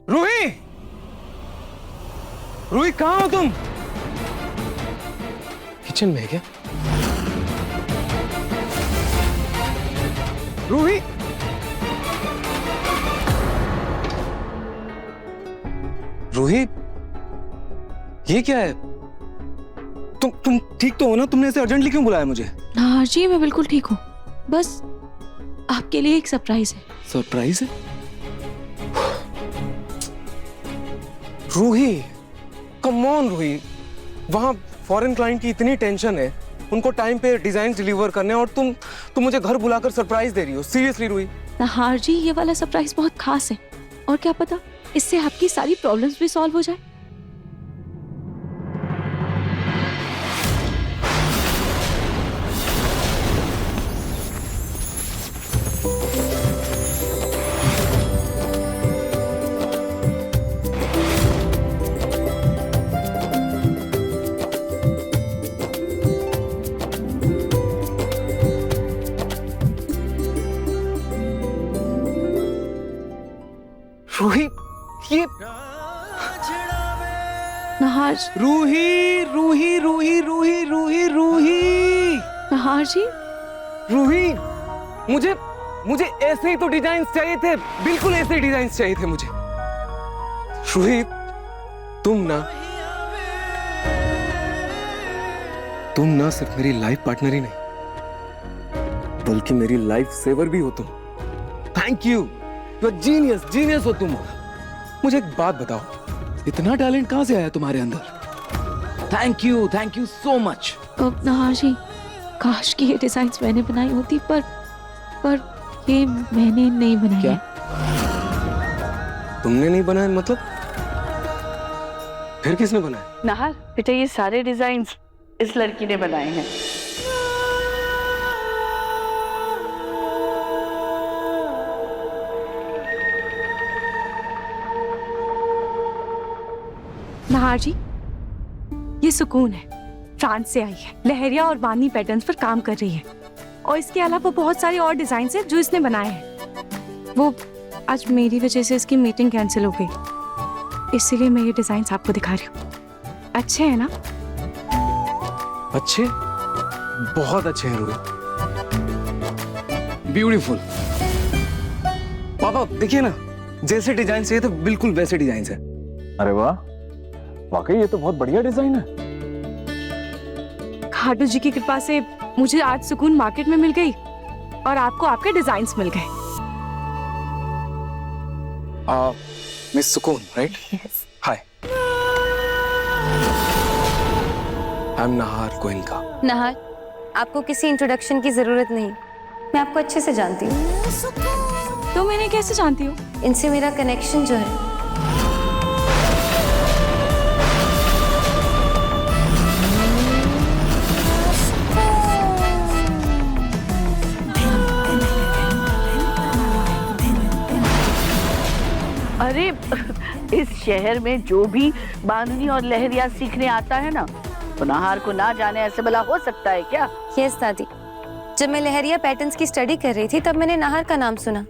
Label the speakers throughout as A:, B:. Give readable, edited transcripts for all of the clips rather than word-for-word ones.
A: रूही, रूही कहाँ हो तुम? किचन में है क्या? रूही, रूही, ये क्या है? तुम ठीक तो हो ना? तुमने ऐसे अर्जेंटली क्यों बुलाया मुझे?
B: हाँ जी, मैं बिल्कुल ठीक हूँ। बस आपके लिए एक सरप्राइज है।
A: सरप्राइज है? रूही, कम ऑन रूही, वहां फॉरेन क्लाइंट की इतनी टेंशन है, उनको टाइम पे डिजाइन डिलीवर करने, और तुम मुझे घर बुलाकर सरप्राइज दे रही हो? सीरियसली रूही?
B: हाँ जी, ये वाला सरप्राइज बहुत खास है, और क्या पता इससे आपकी सारी प्रॉब्लम्स भी सॉल्व हो जाए।
A: रूही, ये
B: नहार,
A: रूही रूही रूही रूही रूही रूही
B: नहार जी,
A: रूही, मुझे ऐसे ही तो डिजाइन चाहिए थे, बिल्कुल ऐसे ही डिजाइन चाहिए थे मुझे। रूही, तुम ना सिर्फ मेरी लाइफ पार्टनर ही नहीं, बल्कि मेरी लाइफ सेवर भी हो तुम। Thank you, you are genius हो तुम। मुझे एक बात बताओ, इतना टैलेंट कहां से आया तुम्हारे अंदर? Thank you so much.
B: नहार जी, काश कि ये डिजाइन्स मैंने बनाई होती, पर ये मैंने नहीं बनाई
A: क्या?
B: है।
A: तुमने नहीं बनाया मतलब? फिर किसने बनाया?
C: नाहर बेटा, ये सारे डिजाइन्स इस लड़की ने बनाए हैं।
B: नहार जी, ये सुकून है, फ्रांस से आई है, लहरिया और बानी पैटर्न्स पर काम कर रही है, और इसके अलावा बहुत सारे और डिजाइन हैं जो इसने बनाए हैं। वो आज मेरी वजह से इसकी मीटिंग कैंसिल हो गई, इसीलिए मैं ये डिजाइन्स आपको दिखा रही हूँ। अच्छे हैं ना?
A: अच्छे, बहुत अच्छे हैं रूही, ब्यूटीफुल। पापा देखिए ना, जैसे डिजाइन चाहिए थे बिल्कुल वैसे डिजाइन है।
D: अरे वाह, वाकई ये तो बहुत बढ़िया डिजाइन है।
B: खाटू जी की कृपा से मुझे आज सुकून मार्केट में मिल गई, और आपको आपके डिजाइन्स मिल गए।
A: मिस सुकून, राइट? हाय, आई एम नहार गोयनका।
E: नहार, आपको किसी इंट्रोडक्शन की जरूरत नहीं, मैं आपको अच्छे से जानती हूँ।
B: तो मैंने कैसे जानती हो?
E: इनसे मेरा कनेक्शन जो है।
C: अरे इस शहर में जो भी बांधनी और लहरिया सीखने आता है ना, तो नाहर को ना जाने ऐसे भला हो सकता है क्या?
E: यस दादी, जब मैं लहरिया पैटर्न्स की स्टडी कर रही थी तब मैंने नाहर का नाम सुना,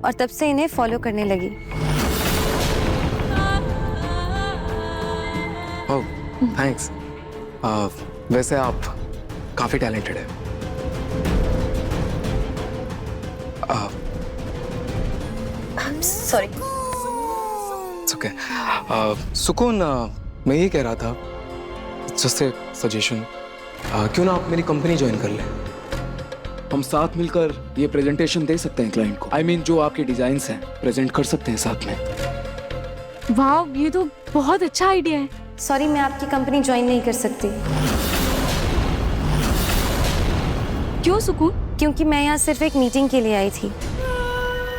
E: और तब से इन्हें फॉलो करने लगी।
A: ओह, थैंक्स। वैसे आप काफी टैलेंटेड है।
E: सॉरी।
A: ओके, सुकून, मैं ये कह रहा था, जस्ट ए सजेशन, क्यों ना आप मेरी कंपनी ज्वाइन कर लें? हम साथ मिलकर ये प्रेजेंटेशन दे सकते हैं क्लाइंट को। I mean, जो आपके डिजाइन्स हैं प्रेजेंट कर सकते हैं साथ में।
B: वाह, ये तो बहुत अच्छा आइडिया है।
E: सॉरी, मैं आपकी कंपनी ज्वाइन नहीं कर सकती।
B: क्यों सुकून?
E: क्योंकि मैं यहाँ सिर्फ एक मीटिंग के लिए आई थी।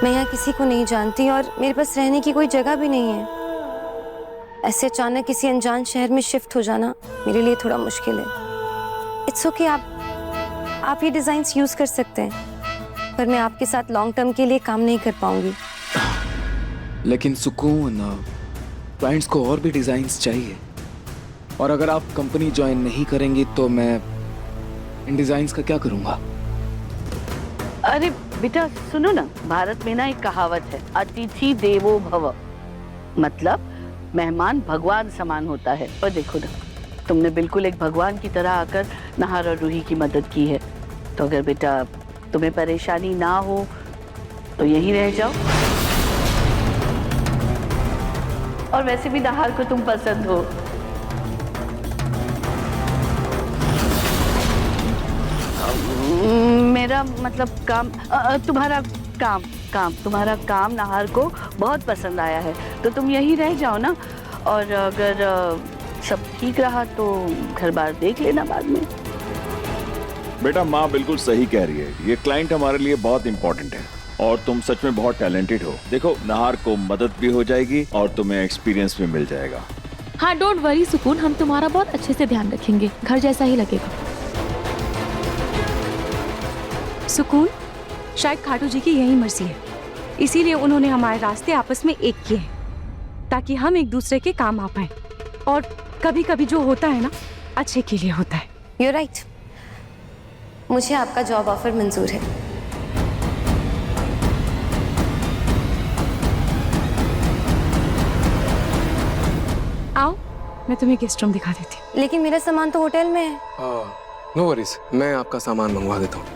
E: मैं यहाँ किसी को नहीं जानती, और मेरे पास रहने की कोई जगह भी नहीं है। ऐसे अचानक किसी अनजान शहर में शिफ्ट हो जाना मेरे लिए थोड़ा मुश्किल है। इट्स ओके, आप ये डिजाइन्स यूज कर सकते हैं, पर मैं आपके साथ लॉन्ग टर्म के लिए काम नहीं कर पाऊंगी।
A: लेकिन सुकून, क्लाइंट्स को और भी डिजाइन्स चाहिए, और अगर आप कंपनी ज्वाइन नहीं करेंगी तो मैं इन डिजाइन्स का क्या करूंगा?
C: अरे बेटा सुनो ना, भारत में ना एक कहावत है, अतिथि देवो भव। मतलब मेहमान भगवान समान होता है। और देखो ना, तुमने बिल्कुल एक भगवान की तरह आकर नहार और रूही की मदद की है। तो अगर बेटा तुम्हें परेशानी ना हो तो यहीं रह जाओ। और वैसे भी नहार को तुम पसंद हो। मेरा मतलब काम, तुम्हारा तुम्हारा काम नहार को बहुत पसंद आया है, तो तुम यहीं रह जाओ ना। और अगर सब ठीक रहा तो घर बार देख लेना बाद में।
F: बेटा माँ बिल्कुल सही कह रही है, ये क्लाइंट हमारे लिए बहुत इंपॉर्टेंट है और तुम सच में बहुत टैलेंटेड हो। देखो नहार को मदद भी हो जाएगी और तुम्हें एक्सपीरियंस भी मिल जाएगा।
G: हाँ डोंट वरी सुकून, हम तुम्हारा बहुत अच्छे से ध्यान रखेंगे, घर जैसा ही लगेगा।
B: सुकून, शायद खाटू जी की यही मर्जी है, इसीलिए उन्होंने हमारे रास्ते आपस में एक किए हैं ताकि हम एक दूसरे के काम आ पाए। और कभी कभी जो होता है ना, अच्छे के लिए होता है।
E: You're right. मुझे आपका जॉब ऑफर मंजूर है।
B: आओ, मैं तुम्हें गेस्ट रूम दिखा देती हूँ।
E: लेकिन मेरा सामान तो होटल में है।
A: नो वरीज, मैं आपका सामान मंगवा देता हूँ।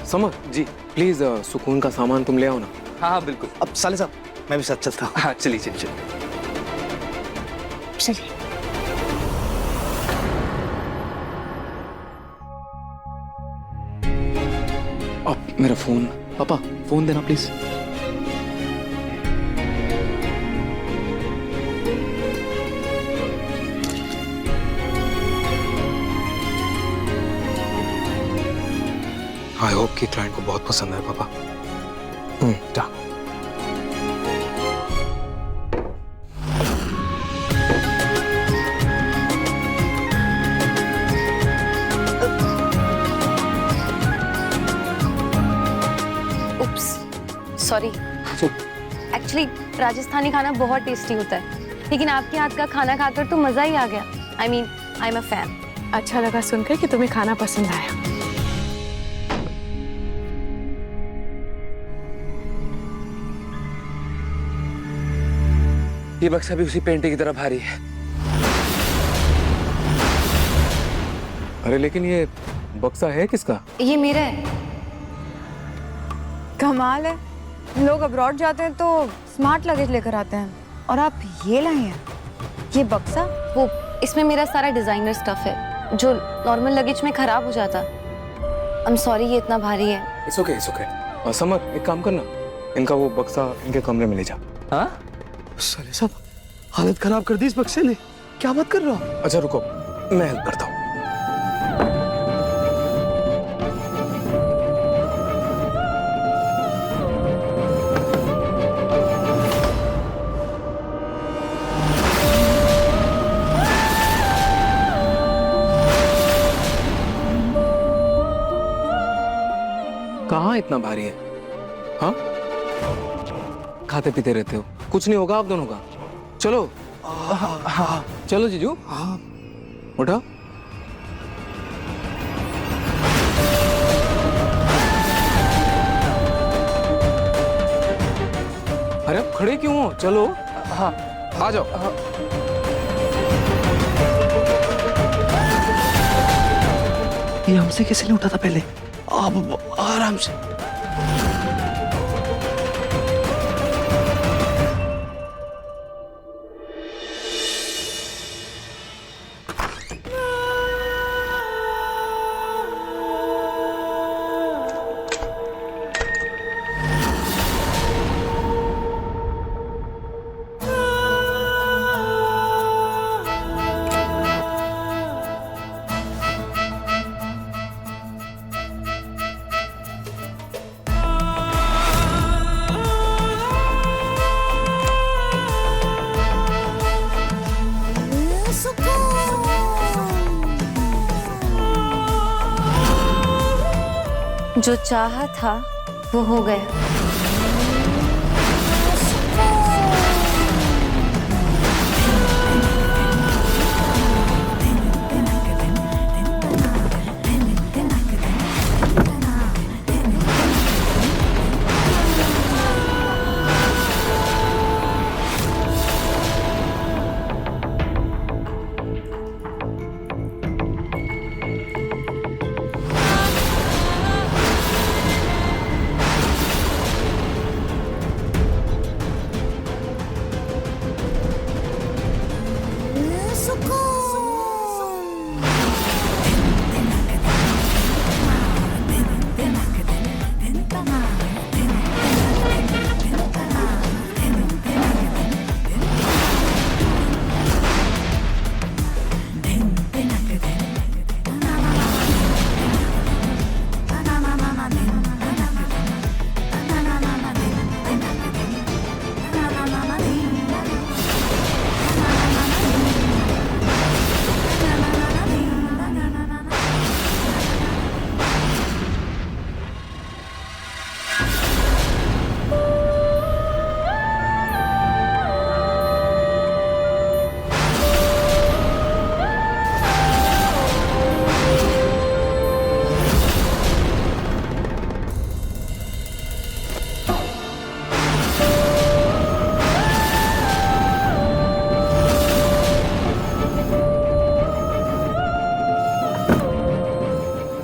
A: समर जी, प्लीज सुकून का सामान तुम ले आओ ना।
H: हाँ हाँ बिल्कुल। अब साले साहब मैं भी साथ चलता हूँ। हाँ चलिए चलिए चलिए।
B: चलिए।
A: अब मेरा फोन, पापा फोन देना प्लीज। आई होप कि क्लाइंट को बहुत पसंद है पापा। जा।
E: उप्स, सॉरी। एक्चुअली राजस्थानी खाना बहुत टेस्टी होता है, लेकिन आपके हाथ का खाना खाकर तो मजा ही आ गया। I am a fan.
B: अच्छा लगा सुनकर कि तुम्हें खाना पसंद आया।
H: ये बक्सा भी उसी पेंटे की तरह भारी है।
A: अरे लेकिन ये बक्सा है किसका?
E: ये मेरा है।
I: कमाल है, लोग अब्रॉड जाते हैं तो स्मार्ट लगेज लेकर आते हैं, और आप ये लाए हैं ये बक्सा?
E: वो इसमें मेरा सारा डिजाइनर स्टफ है जो नॉर्मल लगेज में खराब हो जाता। आई एम सॉरी, ये इतना भारी है।
A: It's okay, it's okay. Summer, एक काम करना, इनका वो बक्सा इनके कमरे में ले जा।
H: हाँ साले साहब, हालत खराब कर दी इस बक्से ने। क्या बात कर रहा हो?
A: अच्छा रुको, मैं हेल्प करता हूँ। कहाँ इतना भारी है? हाँ, खाते पीते रहते हो, कुछ नहीं होगा आप दोनों का। चलो चलो जीजू, उठा। अरे आप खड़े क्यों हो? चलो। हाँ आ जाओ।
H: ये हमसे कैसे नहीं उठा था पहले? अब आराम से।
E: जो चाहा था वो हो गया।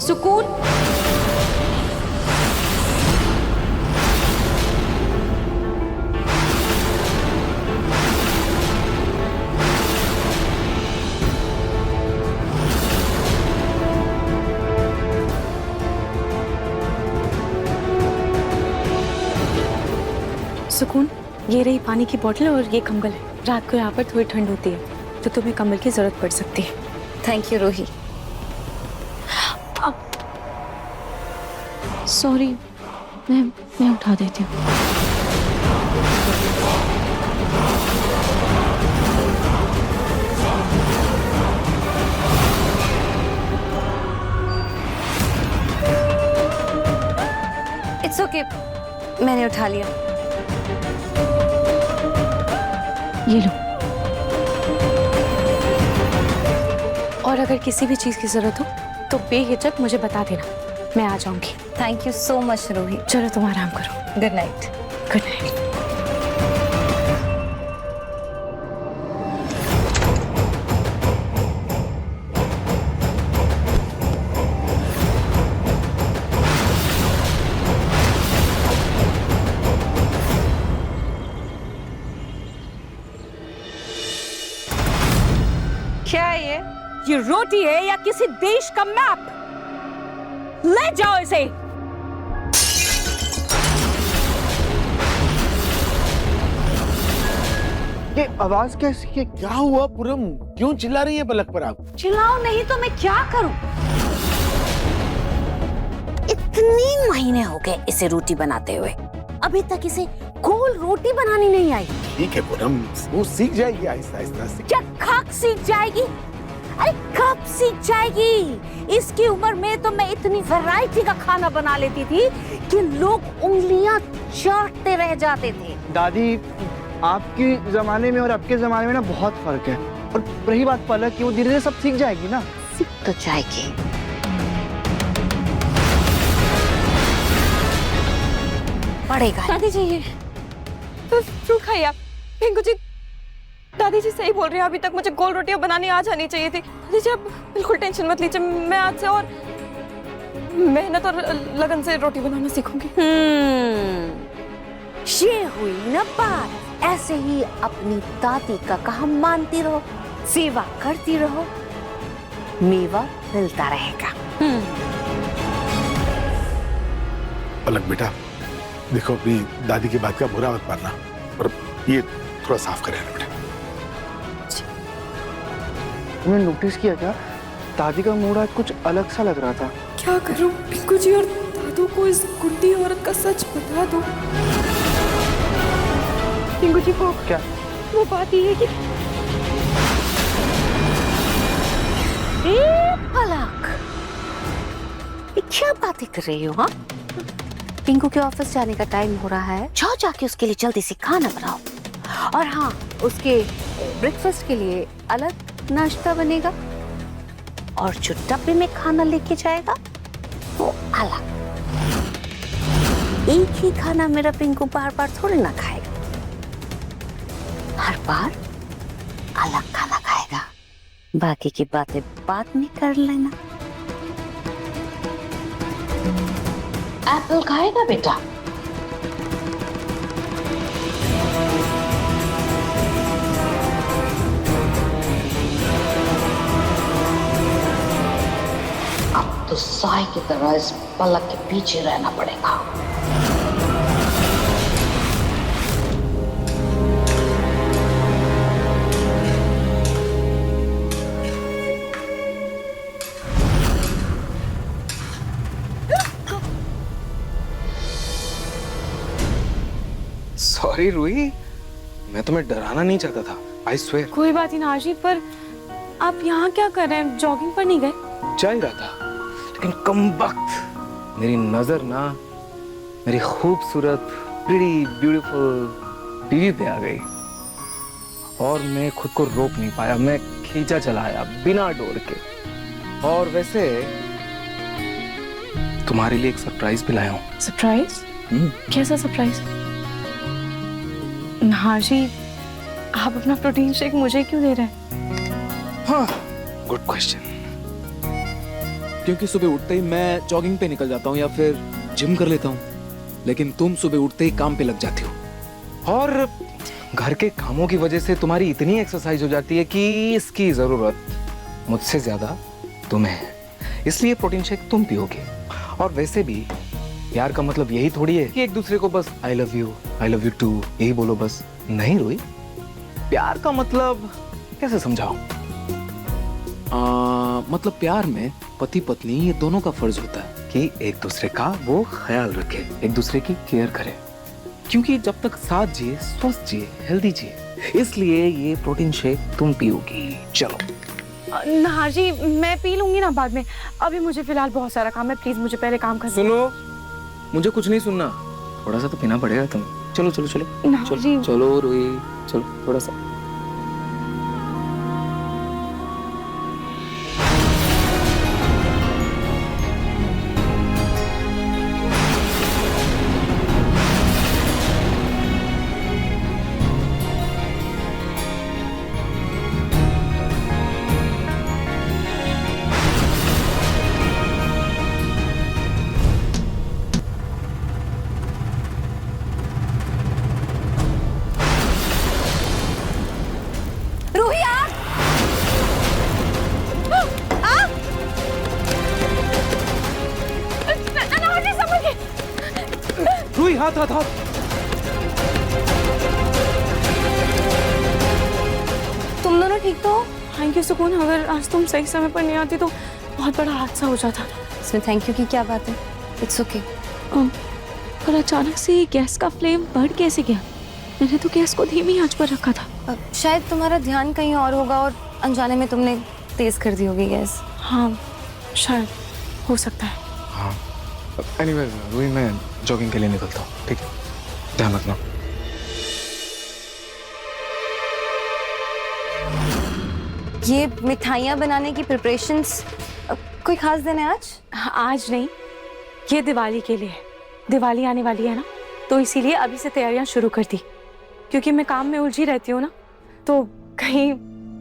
B: सुकून, सुकून, ये रही पानी की बोतल और ये कंबल है। रात को यहाँ पर थोड़ी ठंड होती है तो तुम्हें कंबल की जरूरत पड़ सकती है।
E: Thank you Ruhi.
G: सॉरी, मैं उठा देती हूँ।
E: इट्स ओके, मैंने उठा लिया।
G: ये लो।
B: और अगर किसी भी चीज की जरूरत हो तो बेहिचक मुझे बता देना, मैं आ जाऊंगी।
E: Thank you so much Ruhi.
B: चलो तुम आराम करो।
E: Good night.
B: Good night.
C: क्या है ये रोटी है या किसी देश का मैप? ले जाओ इसे।
J: ये आवाज कैसी है? क्या हुआ पूरम? क्यों चिल्ला रही है पलक पर आप?
C: चिल्लाओ नहीं तो मैं क्या करूं?
K: इतने महीने हो गए इसे रोटी बनाते हुए, अभी तक इसे गोल रोटी बनानी नहीं आई।
J: ठीक है पूरम, वो सीख जाएगी आहिस्ता आहिस्ता से।
K: क्या खाक सीख जाएगी? अरे कब सीख जाएगी? इसकी उम्र में तो मैं इतनी वैरायटी का खाना बना लेती थी कि लोग उंगलियां चाटते रह जाते थे।
H: दादी, आपके जमाने में और आपके जमाने में ना बहुत फर्क है। और रही बात पलक की, वो धीरे धीरे सब सीख जाएगी ना।
K: सीख तो जाएगी। पड़ेगा।
B: दादी जी, ये फ्रूट खाइए आप। पिंकू जी, दादी जी सही बोल रहे हैं, अभी तक मुझे गोल रोटियां बनानी आ जानी चाहिए थी। दादी जी आप बिल्कुल टेंशन मत लीजिए, मैं आज से और मेहनत और लगन से रोटी बनाना सीखूंगी।
K: ये हुई ना बात। ऐसे ही अपनी दादी का काम मानती रहो, सेवा करती रहो, मेवा मिलता रहेगा।
J: पलक बेटा, देखो अपनी दादी की बात का बुरा मत मानना, और ये थोड़ा साफ करें ना बेटा।
H: तुमने नोटिस किया क्या, दादी का मूड आज कुछ अलग सा लग रहा था।
B: क्या करूं पिंकू जी, और दादू को इस गुड्डी औरत का सच बता दो। पिंकू जी को
H: क्या?
B: वो बात ये है कि
K: पलक, ये क्या बातें कर रही हो? हाँ, पिंकू के ऑफिस जाने का टाइम हो रहा है, जाओ जाके उसके लिए जल्दी से खाना बनाओ। और हाँ, उसके ब्रेकफास्ट के लिए अलग नाश्ता बनेगा, और जो डब्बे में खाना लेके जाएगा वो अलग। एक ही खाना मेरा पिंकू बार बार थोड़ी ना खाएगा, हर बार अलग खाना खाएगा। बाकी की बातें बाद में कर लेना। एप्पल खाएगा बेटा? अब तो साई की तरह इस पलक के पीछे रहना पड़ेगा।
A: सॉरी रूही, मैं तुम्हें डराना नहीं चाहता था, आई स्वेयर।
B: कोई बात ही ना आशी, पर आप यहाँ क्या कर रहे हैं? जॉगिंग पर नहीं गए?
A: जा ही रहा था, लेकिन कम वक्त मेरी नजर ना मेरी खूबसूरत प्रीटी ब्यूटीफुल बीवी पे आ गई, और मैं खुद को रोक नहीं पाया। मैं खींचा चला आया बिना डोर के। और वैसे तुम्हारे लिए एक सरप्राइज भी लाया हूँ।
B: सरप्राइज? कैसा सरप्राइज? नाजी, आप अपना प्रोटीन शेक मुझे क्यों दे रहे हैं?
A: हाँ, गुड क्वेश्चन। क्योंकि सुबह उठते ही मैं जॉगिंग पे निकल जाता हूँ या फिर जिम कर लेता हूँ, लेकिन तुम सुबह उठते ही काम पे लग जाती हो और घर के कामों की वजह से तुम्हारी इतनी एक्सरसाइज हो जाती है कि इसकी जरूरत मुझसे ज्यादा तुम्हें है। इसलिए प्रोटीन शेक तुम पियोगे। और वैसे भी प्यार का मतलब यही थोड़ी है कि एक दूसरे को बस आई लव यू टू यही बोलो बस। नहीं रोई, प्यार का मतलब कैसे समझाओ? मतलब प्यार में पति पत्नी ये दोनों का फर्ज होता है कि एक दूसरे का वो ख्याल रखे, एक दूसरे की केयर करे, क्योंकि जब तक साथ जिए, स्वस्थ जिए, हेल्दी जिए। इसलिए ये प्रोटीन शेक तुम पियोगी। चलो
B: नहार जी, मैं पी लूंगी ना बाद में, अभी मुझे फिलहाल बहुत सारा काम है, प्लीज मुझे पहले काम कर।
A: सुनो, मुझे कुछ नहीं सुनना, थोड़ा सा तो पीना पड़ेगा तुम। चलो चलो चलो
B: नहार जी।
A: चलो रोई, चलो थोड़ा सा। रुई, हाथ हाथ हाथ।
B: तुम दोनों ठीक तो हो? थैंक यू सुकून, अगर आज तुम सही समय पर नहीं आती तो बहुत बड़ा हादसा हो जाता।
E: इसमें थैंक यू की क्या बात है? It's okay.
G: पर अचानक से ये गैस का फ्लेम बढ़ कैसे गया? मैंने तो गैस को धीमी आंच पर रखा था।
E: शायद तुम्हारा ध्यान कहीं और होगा और अनजाने में तुमने तेज कर दी होगी गैस।
B: हाँ शायद, हो सकता है।
A: हाँ एनीवे रुई, मैं जॉगिंग के लिए निकलता हूँ, ठीक है? ध्यान रखना।
E: ये मिठाइयाँ बनाने की प्रिपरेशंस कोई खास दिन है आज?
B: आज नहीं, ये दिवाली के लिए। दिवाली आने वाली है ना, तो इसीलिए अभी से तैयारियां शुरू कर दी, क्योंकि मैं काम में उलझी रहती हूँ ना, तो कहीं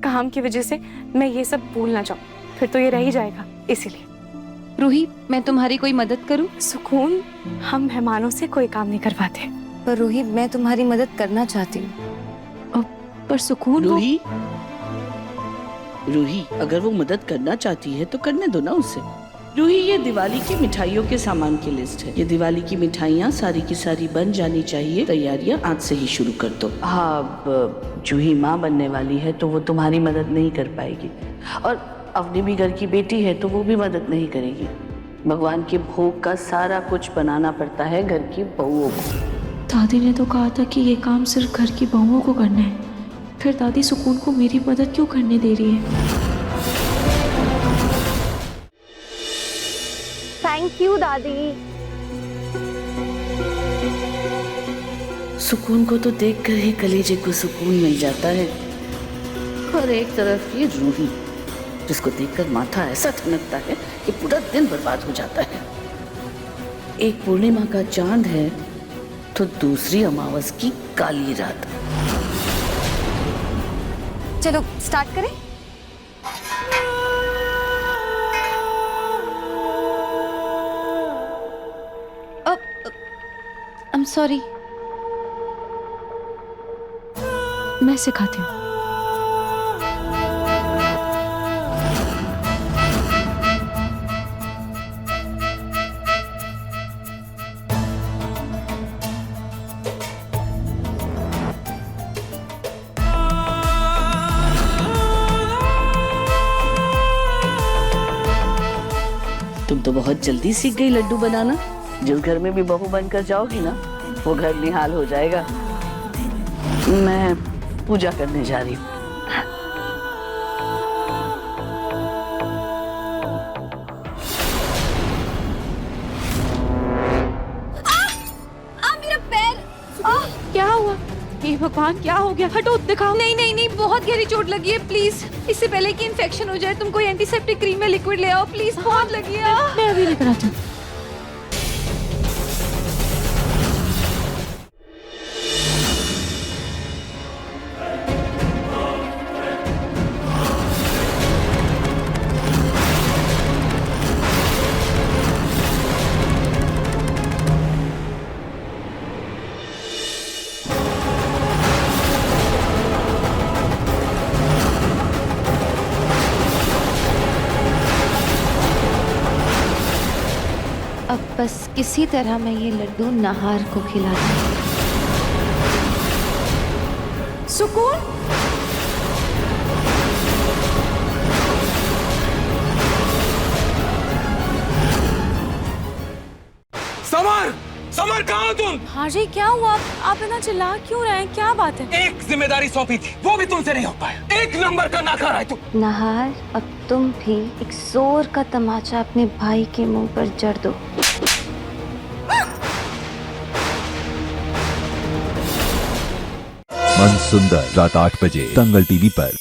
B: काम की वजह से मैं ये सब भूल ना जाऊँ, फिर तो ये रह ही जाएगा, इसीलिए।
I: रूही, मैं तुम्हारी कोई मदद करूं?
B: सुकून, हम मेहमानों से कोई काम नहीं करवाते।
E: पर रूही, मैं तुम्हारी मदद करना चाहती हूँ।
G: पर सुकून,
C: रूही, अगर वो मदद करना चाहती है तो करने दो ना उसे। रूही, ये दिवाली की मिठाइयों के सामान की लिस्ट है। ये दिवाली की मिठाइयाँ सारी की सारी बन जानी चाहिए। तैयारियाँ आज से ही शुरू कर दो। हाँ, अब जूही माँ बनने वाली है तो वो तुम्हारी मदद नहीं कर पाएगी, और अपनी भी घर की बेटी है तो वो भी मदद नहीं करेगी। भगवान के भोग का सारा कुछ बनाना पड़ता है घर की बहुओं को।
G: दादी ने तो कहा था कि ये काम सिर्फ घर की बहुओं को करना है, फिर दादी सुकून को मेरी मदद क्यों करने दे रही है?
E: थैंक यू दादी।
C: सुकून को तो देखकर ही कलेजे को सुकून मिल जाता है, और एक तरफ ये रूही जिसको देखकर माथा ऐसा ठनकता है कि पूरा दिन बर्बाद हो जाता है। एक पूर्णिमा का चांद है तो दूसरी अमावस की काली रात।
E: चलो स्टार्ट करें।
G: I'm sorry, मैं सिखाती हूँ।
C: तुम तो बहुत जल्दी सीख गई लड्डू बनाना। जिस घर में भी बहू बनकर जाओगी ना, वो घर निहाल हो जाएगा। मैं पूजा करने जा रही हूँ।
E: मेरा पैर।
G: क्या हुआ? हे भगवान, क्या हो गया? हटो, दिखाओ।
I: नहीं नहीं नहीं, बहुत गहरी चोट लगी है, प्लीज। इससे पहले कि इन्फेक्शन हो जाए तुम कोई एंटीसेप्टिक क्रीम या लिक्विड ले आओ प्लीज, बहुत लगी है।
G: मैं अभी लेकर आती हूँ।
K: बस किसी तरह मैं ये लड्डू नाहार को खिला दूं।
B: सुकून,
A: समर, समर कहाँ हो तुम?
B: हाँ जी, क्या हुआ? आप इतना चिल्ला क्यों रहे हैं? क्या बात है?
A: एक जिम्मेदारी सौंपी थी, वो भी तुमसे नहीं हो पाया। एक नंबर का नाकार है तुम।
K: नाहार, अब तुम भी एक जोर का तमाचा अपने भाई के मुंह पर जड़ दो।
L: मन सुंदर रात 8 बजे दंगल टीवी पर।